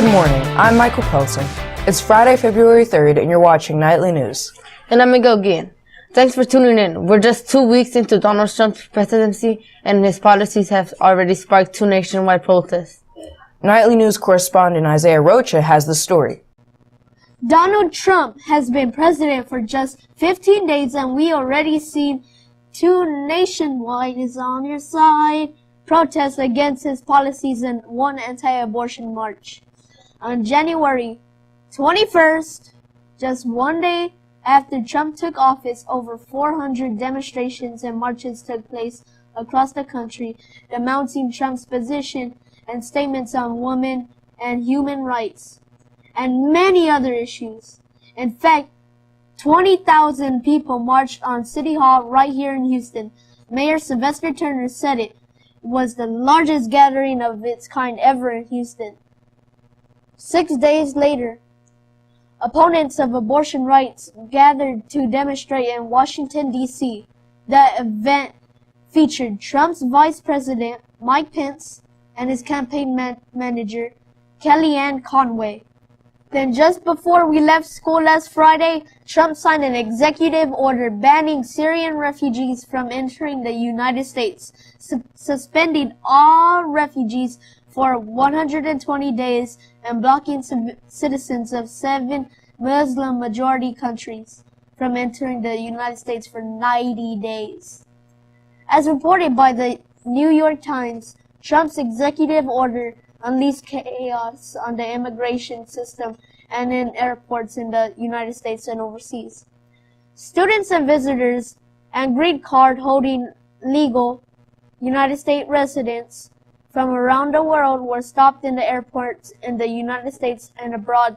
Good morning, I'm Michael Pelson. It's Friday, February 3rd, and you're watching Nightly News. And I'm Miguel again. Thanks for tuning in. We're just 2 weeks into Donald Trump's presidency, and his policies have already sparked 2 nationwide protests. Nightly News correspondent Isaiah Rocha has the story. Donald Trump has been president for just 15 days, and we already seen 2 nationwide is on your side protests against his policies and 1 anti-abortion march. On January 21st, just 1 day after Trump took office, over 400 demonstrations and marches took place across the country, denouncing Trump's position and statements on women and human rights, and many other issues. In fact, 20,000 people marched on City Hall right here in Houston. Mayor Sylvester Turner said it was the largest gathering of its kind ever in Houston. 6 days later, opponents of abortion rights gathered to demonstrate in Washington, D.C. The event featured Trump's Vice President, Mike Pence, and his campaign manager, Kellyanne Conway. Then just before we left school last Friday, Trump signed an executive order banning Syrian refugees from entering the United States, suspending all refugees for 120 days and blocking citizens of 7 Muslim-majority countries from entering the United States for 90 days. As reported by the New York Times, Trump's executive order unleashed chaos on the immigration system and in airports in the United States and overseas. Students and visitors and green card holding legal United States residents from around the world were stopped in the airports in the United States and abroad.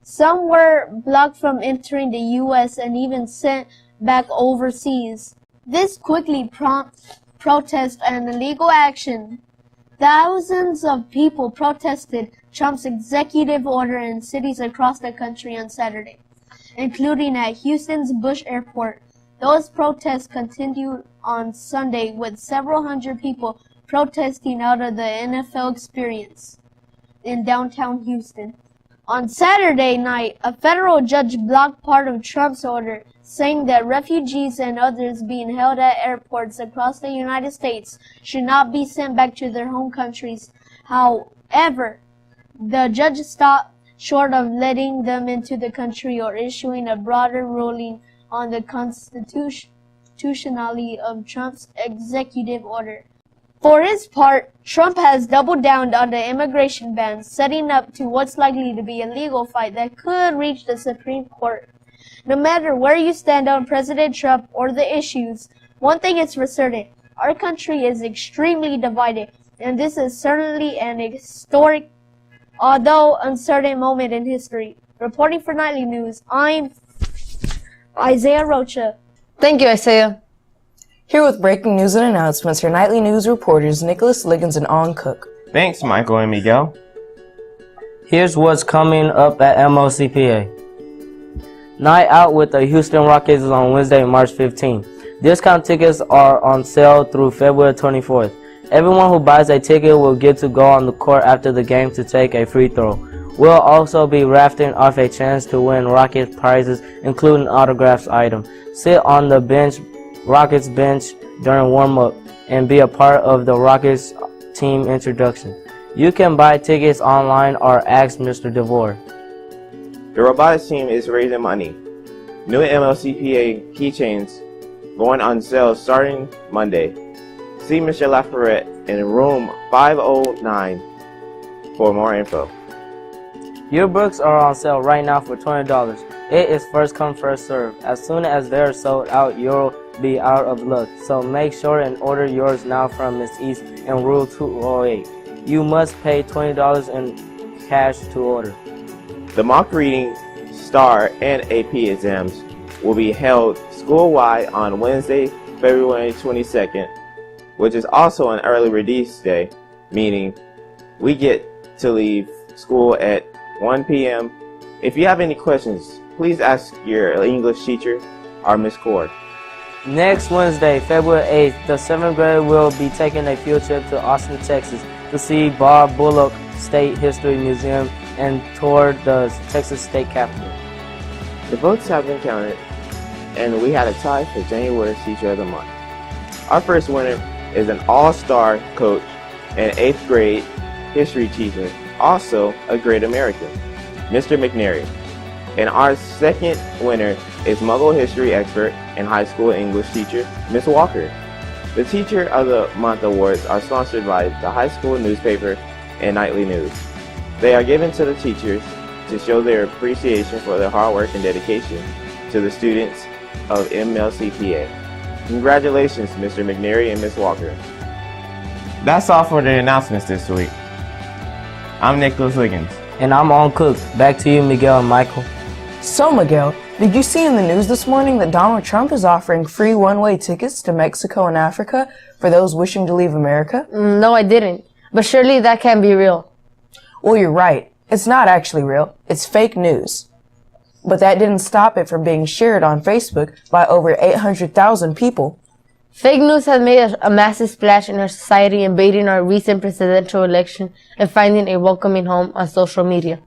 Some were blocked from entering the U.S. and even sent back overseas. This quickly prompted protest and legal action. Thousands of people protested Trump's executive order in cities across the country on Saturday, including at Houston's Bush Airport. Those protests continued on Sunday with several hundred people protesting out of the NFL experience in downtown Houston. On Saturday night, a federal judge blocked part of Trump's order, saying that refugees and others being held at airports across the United States should not be sent back to their home countries. However, the judge stopped short of letting them into the country or issuing a broader ruling on the constitutionality of Trump's executive order. For his part, Trump has doubled down on the immigration ban, setting up to what's likely to be a legal fight that could reach the Supreme Court. No matter where you stand on President Trump or the issues, one thing is for certain: our country is extremely divided, and this is certainly an historic, although uncertain, moment in history. Reporting for Nightly News, I'm Isaiah Rocha. Thank you, Isaiah. Here with breaking news and announcements, your Nightly News reporters Nicholas Liggins and On Cook. Thanks, Michael and Miguel. Here's what's coming up at MLCPA. Night Out with the Houston Rockets is on Wednesday, March 15th. Discount tickets are on sale through February 24th. Everyone who buys a ticket will get to go on the court after the game to take a free throw. We'll also be rafting off a chance to win Rockets prizes, including autographs item. Sit on the Rockets bench during warm-up and be a part of the Rockets team introduction. You can buy tickets online or ask Mr. DeVore. The robotics team is raising money. New MLCPA keychains going on sale starting Monday. See Mr. Lafayette in room 509 for more info. Yearbooks are on sale right now for $20. It is first come, first serve. As soon as they're sold out, you'll be out of luck. So make sure and order yours now from Miss East in Rule 208. You must pay $20 in cash to order. The mock reading, STAR, and AP exams will be held school-wide on Wednesday, February 22nd, which is also an early release day, meaning we get to leave school at 1 p.m. If you have any questions, please ask your English teacher or Miss Cord. Next Wednesday, February 8th, the 7th grade will be taking a field trip to Austin, Texas to see Bob Bullock State History Museum and toured the Texas state capitol. The votes have been counted, and we had a tie for January's Teacher of the Month. Our first winner is an all-star coach and 8th grade history teacher, also a great American, Mr. McNary. And our second winner is Muggle history expert and high school English teacher, Miss Walker. The Teacher of the Month awards are sponsored by the high school newspaper and nightly news. They are given to the teachers to show their appreciation for their hard work and dedication to the students of MLCPA. Congratulations, Mr. McNary and Miss Walker. That's all for the announcements this week. I'm Nicholas Liggins. And I'm on Cook. Back to you, Miguel and Michael. So, Miguel, did you see in the news this morning that Donald Trump is offering free one-way tickets to Mexico and Africa for those wishing to leave America? No, I didn't. But surely that can't be real. Well, you're right. It's not actually real. It's fake news. But that didn't stop it from being shared on Facebook by over 800,000 people. Fake news has made a massive splash in our society, invading our recent presidential election and finding a welcoming home on social media.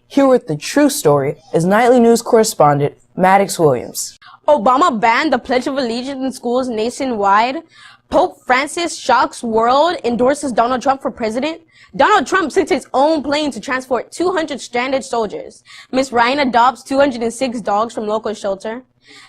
Here with the true story is nightly news correspondent Maddox Williams. Obama banned the Pledge of Allegiance in schools nationwide. Pope Francis shocks world, endorses Donald Trump for president. Donald Trump sent his own plane to transport 200 stranded soldiers. Miss Ryan adopts 206 dogs from local shelter.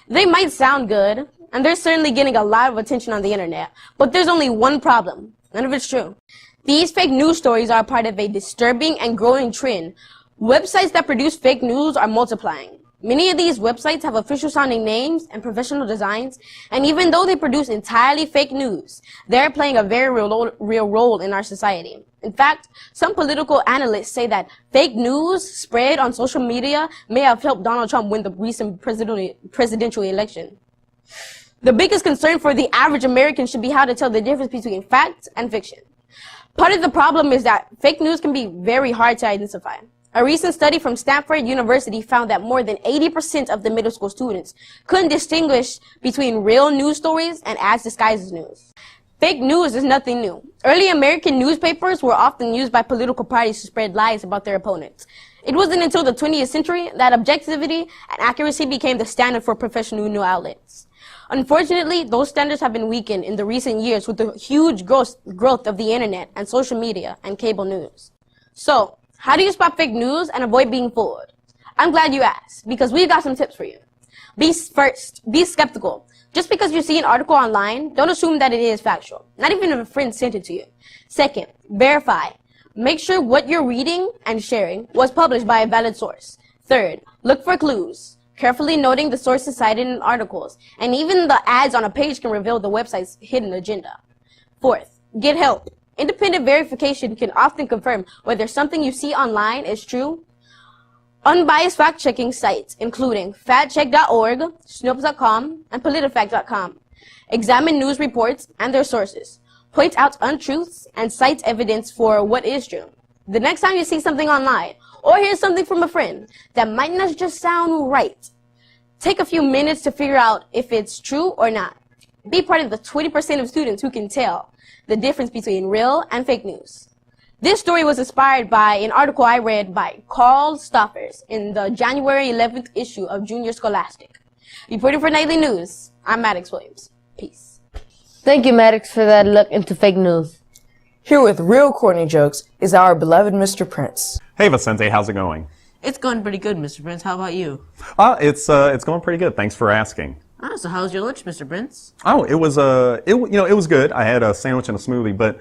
They might sound good, and they're certainly getting a lot of attention on the internet, but there's only one problem. None of it's true. These fake news stories are part of a disturbing and growing trend. Websites that produce fake news are multiplying. Many of these websites have official sounding names and professional designs, and even though they produce entirely fake news, they're playing a very real role in our society. In fact, some political analysts say that fake news spread on social media may have helped Donald Trump win the recent presidential election. The biggest concern for the average American should be how to tell the difference between fact and fiction. Part of the problem is that fake news can be very hard to identify. A recent study from Stanford University found that more than 80% of the middle school students couldn't distinguish between real news stories and ads disguised as news. Fake news is nothing new. Early American newspapers were often used by political parties to spread lies about their opponents. It wasn't until the 20th century that objectivity and accuracy became the standard for professional news outlets. Unfortunately, those standards have been weakened in the recent years with the huge growth of the internet and social media and cable news. So, how do you spot fake news and avoid being fooled? I'm glad you asked, because we've got some tips for you. Be skeptical. Just because you see an article online, don't assume that it is factual, not even if a friend sent it to you. Second, verify. Make sure what you're reading and sharing was published by a valid source. Third, look for clues, carefully noting the sources cited in articles, and even the ads on a page can reveal the website's hidden agenda. Fourth, get help. Independent verification can often confirm whether something you see online is true. Unbiased fact-checking sites, including factcheck.org, snopes.com, and politifact.com, examine news reports and their sources, point out untruths, and cite evidence for what is true. The next time you see something online, or hear something from a friend that might not just sound right, take a few minutes to figure out if it's true or not. Be part of the 20% of students who can tell the difference between real and fake news. This story was inspired by an article I read by Carl Stoffers in the January 11th issue of Junior Scholastic. Reporting for Nightly News, I'm Maddox Williams. Peace. Thank you, Maddox, for that look into fake news. Here with real corny jokes is our beloved Mr. Prince. Hey Vicente, how's it going? It's going pretty good, Mr. Prince. How about you? It's going pretty good. Thanks for asking. So how's your lunch, Mr. Prince? Oh, it was good. I had a sandwich and a smoothie, but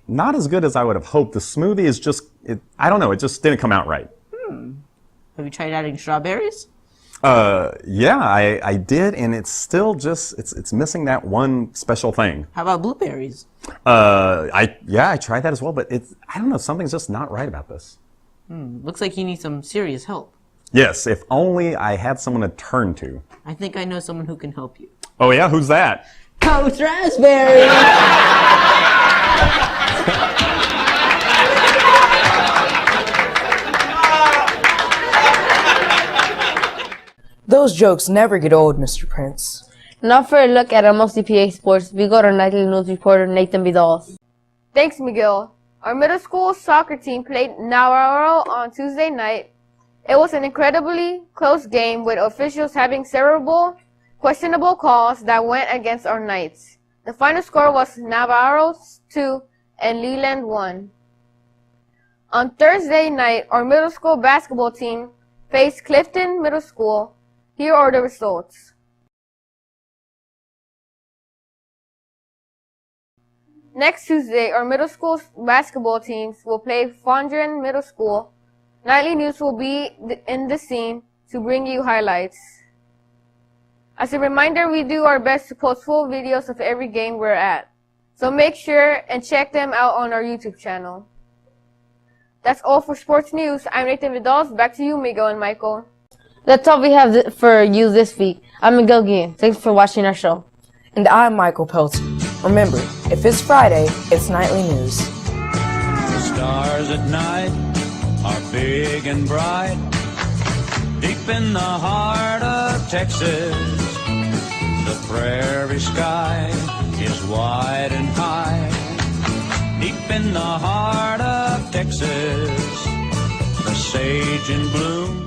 not as good as I would have hoped. The smoothie is just, I don't know, it just didn't come out right. Have you tried adding strawberries? Yeah, I did, and it's still just, it's missing that one special thing. How about blueberries? I tried that as well, but I don't know, something's just not right about this. Looks like you need some serious help. Yes, if only I had someone to turn to. I think I know someone who can help you. Oh yeah, who's that? Coach Raspberry! Those jokes never get old, Mr. Prince. Now for a look at MLCPA sports, we go to nightly news reporter Nathan Vidal. Thanks, Miguel. Our middle school soccer team played Navarro on Tuesday night. It was an incredibly close game with officials having several questionable calls that went against our Knights. The final score was Navarro 2 and Leland 1. On Thursday night, our middle school basketball team faced Clifton Middle School. Here are the results. Next Tuesday, our middle school basketball teams will play Fondren Middle School. Nightly news will be in the scene to bring you highlights. As a reminder, we do our best to post full videos of every game we're at. So make sure and check them out on our YouTube channel. That's all for sports news. I'm Nathan Vidal. Back to you, Miguel and Michael. That's all we have for you this week. I'm Miguel Guillen. Thanks for watching our show. And I'm Michael Pelton. Remember, if it's Friday, it's nightly news. The stars at night are big and bright. Deep in the heart of Texas, the prairie sky is wide and high. Deep in the heart of Texas, the sage in bloom